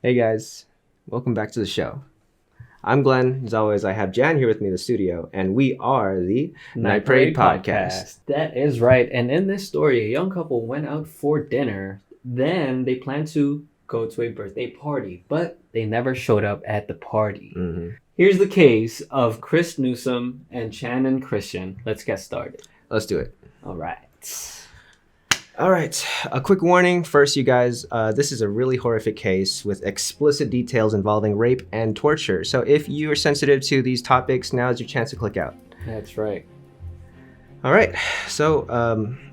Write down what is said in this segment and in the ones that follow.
Hey guys, welcome back to the show. I'm Glenn. As always, I have Jan here with me in the studio, and we are the Night Parade Podcast. That is right. And in this story, a young couple went out for dinner. Then they planned to go to a birthday party, but they never showed up at the party. Mm-hmm. Here's the case of Chris Newsom and Channon Christian. Let's get started. Let's do it. All right. All right, a quick warning first, you guys. This is a really horrific case with explicit details involving rape and torture. So if you are sensitive to these topics, now is your chance to click out. That's right. All right, so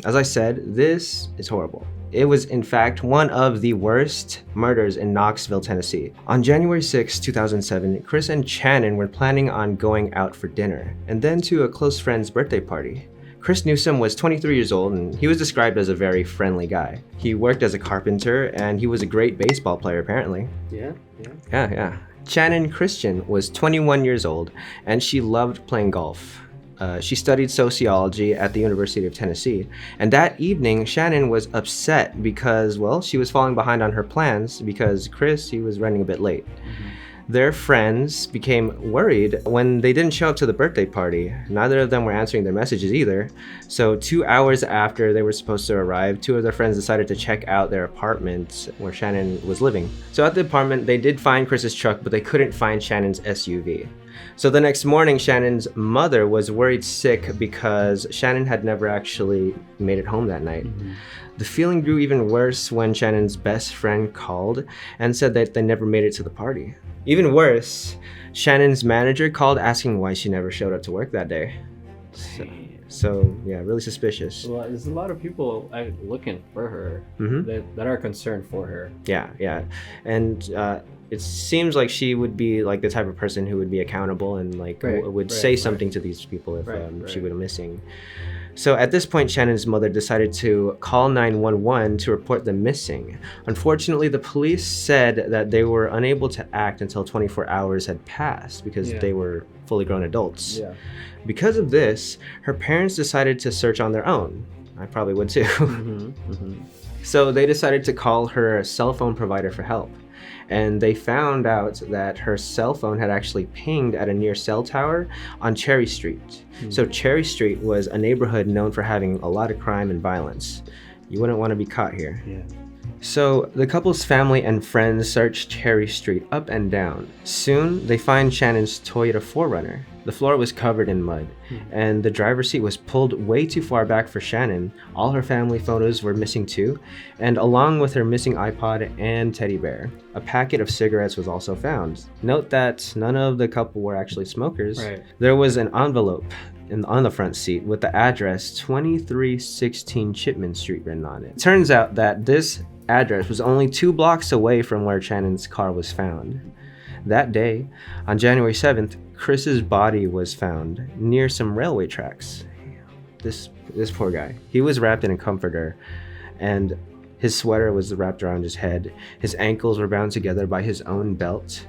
as I said, this is horrible. It was, in fact, one of the worst murders in Knoxville, Tennessee. On January 6, 2007, Chris and Channon were planning on going out for dinner and then to a close friend's birthday party. Chris Newsom was 23 years old, and he was described as a very friendly guy. He worked as a carpenter, and he was a great baseball player, apparently. Yeah. Channon Christian was 21 years old, and she loved playing golf. She studied sociology at the University of Tennessee, and that evening, Channon was upset because, well, she was falling behind on her plans because Chris, he was running a bit late. Mm-hmm. Their friends became worried when they didn't show up to the birthday party. Neither of them were answering their messages either. So 2 hours after they were supposed to arrive, two of their friends decided to check out their apartment where Channon was living. So at the apartment, they did find Chris's truck, but they couldn't find Shannon's SUV. So the next morning, Shannon's mother was worried sick because Channon had never actually made it home that night. Mm-hmm. The feeling grew even worse when Shannon's best friend called and said that they never made it to the party. Even worse, Shannon's manager called asking why she never showed up to work that day. So yeah, really suspicious. Well, there's a lot of people looking for her that are concerned for her. Yeah. And it seems like she would be like the type of person who would be accountable and would say something to these people if she went missing. So at this point, Shannon's mother decided to call 911 to report them missing. Unfortunately, the police said that they were unable to act until 24 hours had passed because they were fully grown adults. Yeah. Because of this, her parents decided to search on their own. I probably would too. So they decided to call her cell phone provider for help. And they found out that her cell phone had actually pinged at a near cell tower on Cherry Street. So Cherry Street was a neighborhood known for having a lot of crime and violence. You wouldn't want to be caught here. Yeah. So the couple's family and friends searched Cherry Street up and down. Soon, they find Shannon's Toyota 4Runner. The floor was covered in mud, and the driver's seat was pulled way too far back for Channon. All her family photos were missing too, and along with her missing iPod and teddy bear, a packet of cigarettes was also found. Note that none of the couple were actually smokers. Right. There was an envelope on the front seat with the address 2316 Chipman Street written on it. Turns out that this address was only 2 blocks away from where Channon's car was found. That day, on January 7th, Chris's body was found near some railway tracks. This poor guy. He was wrapped in a comforter, and his sweater was wrapped around his head. His ankles were bound together by his own belt.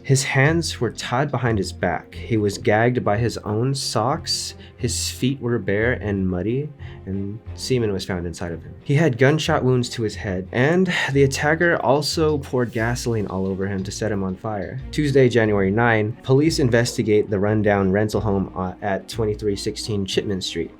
His hands were tied behind his back. He was gagged by his own socks. His feet were bare and muddy, and semen was found inside of him. He had gunshot wounds to his head, and the attacker also poured gasoline all over him to set him on fire. Tuesday, January 9, police investigate the rundown rental home at 2316 Chipman Street.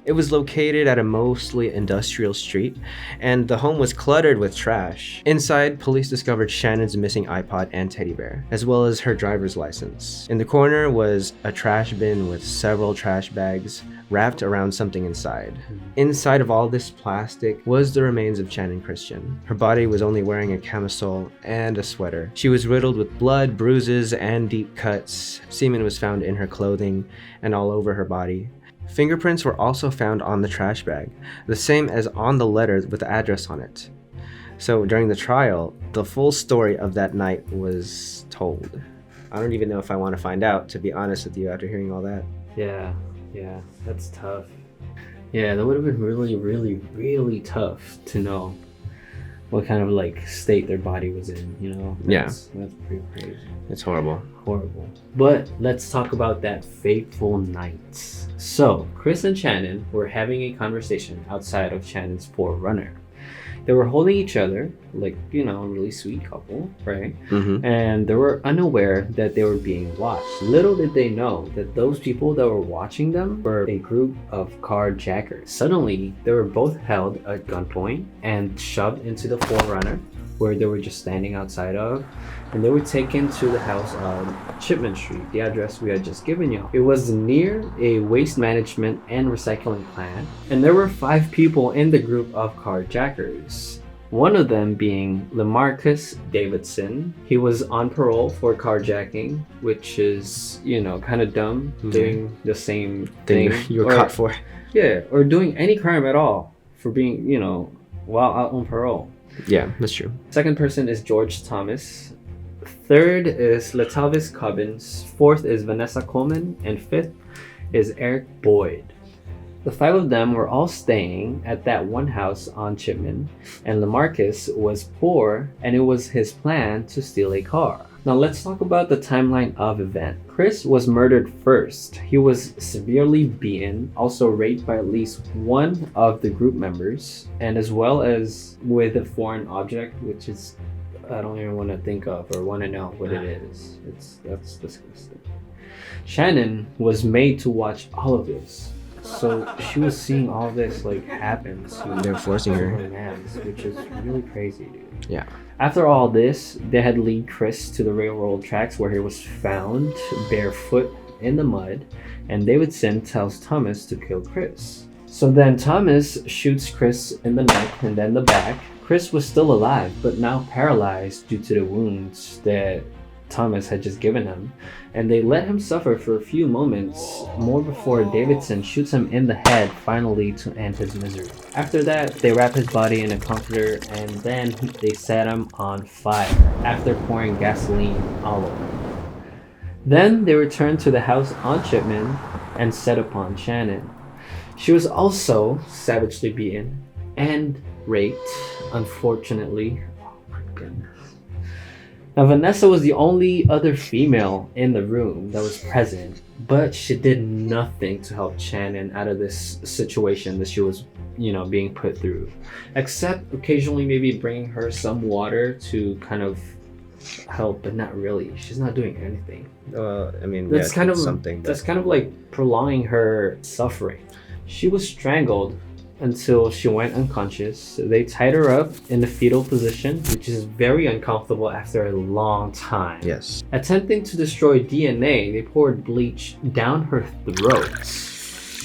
It was located at a mostly industrial street, and the home was cluttered with trash. Inside, police discovered Shannon's missing iPod and teddy bear, as well as her driver's license. In the corner was a trash bin with several trash bags wrapped around something inside. Inside of all this plastic was the remains of Channon Christian. Her body was only wearing a camisole and a sweater. She was riddled with blood, bruises, and deep cuts. Semen was found in her clothing and all over her body. Fingerprints were also found on the trash bag, the same as on the letter with the address on it. So during the trial, the full story of that night was told. I don't even know if I want to find out, to be honest with you, after hearing all that. Yeah, that's tough. Yeah, that would have been really, really, really tough to know what kind of state their body was in, you know? That's pretty crazy. It's horrible. But let's talk about that fateful night. So, Chris and Channon were having a conversation outside of Shannon's 4Runner. They were holding each other, like, you know, a really sweet couple, right? Mm-hmm. And they were unaware that they were being watched. Little did they know that those people that were watching them were a group of carjackers. Suddenly, they were both held at gunpoint and shoved into the 4Runner, where they were just standing outside of, and they were taken to the house on Chipman Street, the address we had just given you. It was near a waste management and recycling plant, and there were 5 people in the group of carjackers. One of them being Lamarcus Davidson. He was on parole for carjacking, which is, you know, kind of dumb, doing the same thing you were caught for. Yeah, or doing any crime at all for being, you know, while out on parole. Yeah, that's true. Second person is George Thomas. Third is Latalvis Cobbins. Fourth is Vanessa Coleman. And fifth is Eric Boyd. The 5 of them were all staying at that one house on Chipman, and Lamarcus was poor, and it was his plan to steal a car. Now let's talk about the timeline of event. Chris was murdered first. He was severely beaten, also raped by at least one of the group members, and as well as with a foreign object, which is, I don't even want to think of or want to know what it is. That's disgusting. Channon was made to watch all of this. So she was seeing all this like happen to They're forcing her, which is really crazy, dude. Yeah. After all this, they had lead Chris to the railroad tracks where he was found barefoot in the mud, and Davidson tells Thomas to kill Chris. So then Thomas shoots Chris in the neck and then the back. Chris was still alive, but now paralyzed due to the wounds that Thomas had just given him, and they let him suffer for a few moments more before Davidson shoots him in the head, finally to end his misery. After that, they wrap his body in a comforter, and then they set him on fire after pouring gasoline all over him. Then they returned to the house on Chipman and set upon Channon. She was also savagely beaten and raped, unfortunately. Oh my goodness. Now, Vanessa was the only other female in the room that was present, but she did nothing to help Channon out of this situation that she was, you know, being put through, except occasionally maybe bringing her some water to kind of help, but not really. She's not doing anything. I mean, that's kind of something. That's kind of like prolonging her suffering. She was strangled until she went unconscious. They tied her up in the fetal position, which is very uncomfortable after a long time. Yes. Attempting to destroy DNA, they poured bleach down her throat,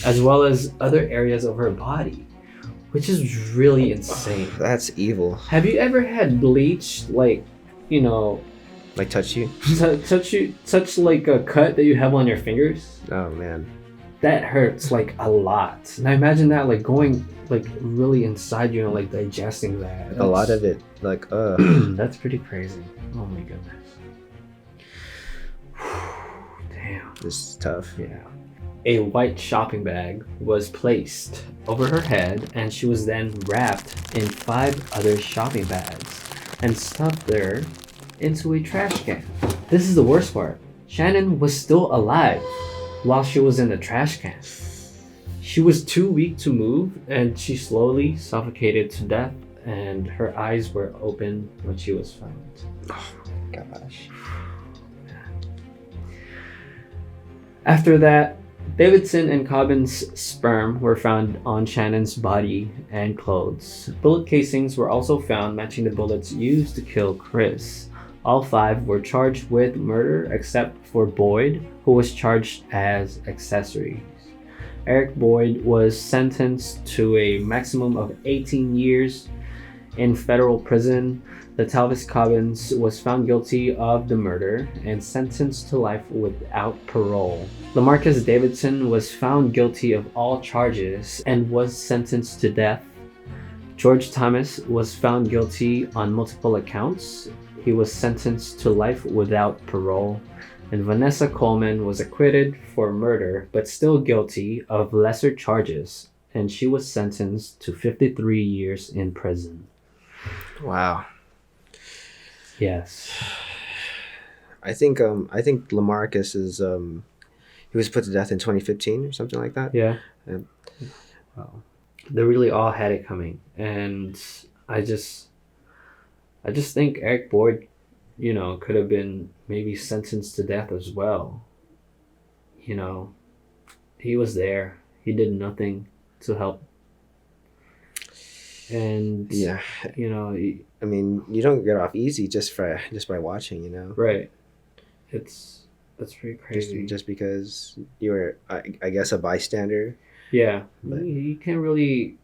as well as other areas of her body, which is really insane. That's evil. Have you ever had bleach, like, you know, like touch you? touch like a cut that you have on your fingers? Oh man. That hurts like a lot. Now imagine that like going like really inside you and like digesting that. A lot of it, like that's pretty crazy. Oh my goodness. Damn. This is tough. Yeah. A white shopping bag was placed over her head, and she was then wrapped in 5 other shopping bags and stuffed there into a trash can. This is the worst part. Channon was still alive while she was in the trash can. She was too weak to move, and she slowly suffocated to death, and her eyes were open when she was found. Oh gosh. After that, Davidson and Cobbins' sperm were found on Channon's body and clothes. Bullet casings were also found matching the bullets used to kill Chris. All 5 were charged with murder except for Boyd, who was charged as accessories. Eric Boyd was sentenced to a maximum of 18 years in federal prison. Latalvis Cobbins was found guilty of the murder and sentenced to life without parole. Lamarcus Davidson was found guilty of all charges and was sentenced to death. George Thomas was found guilty on multiple accounts. He was sentenced to life without parole. And Vanessa Coleman was acquitted for murder, but still guilty of lesser charges, and she was sentenced to 53 years in prison. Wow. Yes. I think Lamarcus is he was put to death in 2015 or something like that. Yeah. Wow. They really all had it coming, and I just think Eric Boyd, you know, could have been maybe sentenced to death as well. You know, he was there. He did nothing to help. And yeah, you know, I mean, you don't get off easy just by watching, you know. Right. That's pretty crazy. Just because you were, I guess, a bystander. Yeah, but you can't really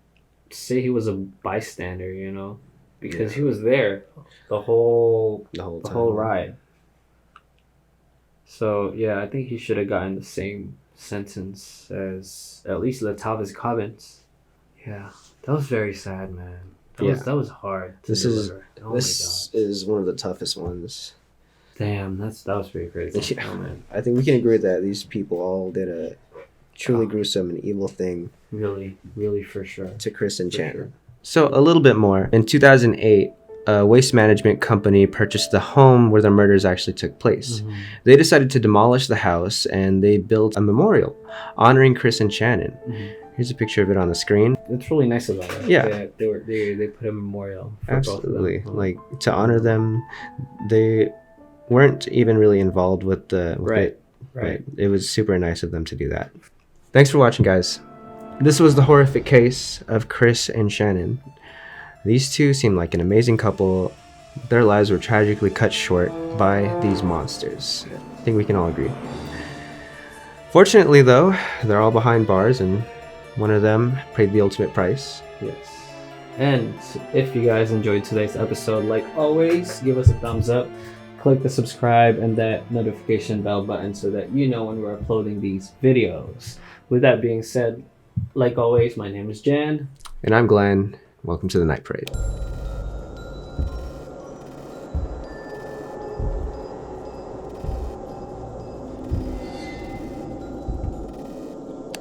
say he was a bystander, you know, because he was there the whole ride. So yeah, I think he should have gotten the same sentence as at least Latavius Cobbins. Yeah, that was very sad, man. That was hard to deliver. This is one of the toughest ones. Damn, that was pretty crazy. Yeah. Oh, man. I think we can agree that these people all did a truly gruesome and evil thing. Really, really, for sure. To Chris and Channon. Sure. So a little bit more. In 2008, a waste management company purchased the home where the murders actually took place. Mm-hmm. They decided to demolish the house and they built a memorial honoring Chris and Channon. Mm-hmm. Here's a picture of it on the screen. It's really nice of them. Right? Yeah. They put a memorial for absolutely. Both of them. Like, to honor them. They weren't even really involved with it. Right. But it was super nice of them to do that. Thanks for watching, guys. This was the horrific case of Chris and Channon. These two seemed like an amazing couple. Their lives were tragically cut short by these monsters. I think we can all agree. Fortunately, though, they're all behind bars, and one of them paid the ultimate price. Yes. And if you guys enjoyed today's episode, like always, give us a thumbs up. Click the subscribe and that notification bell button so that you know when we're uploading these videos. With that being said, like always, my name is Jan. And I'm Glenn. Welcome to the Night Parade.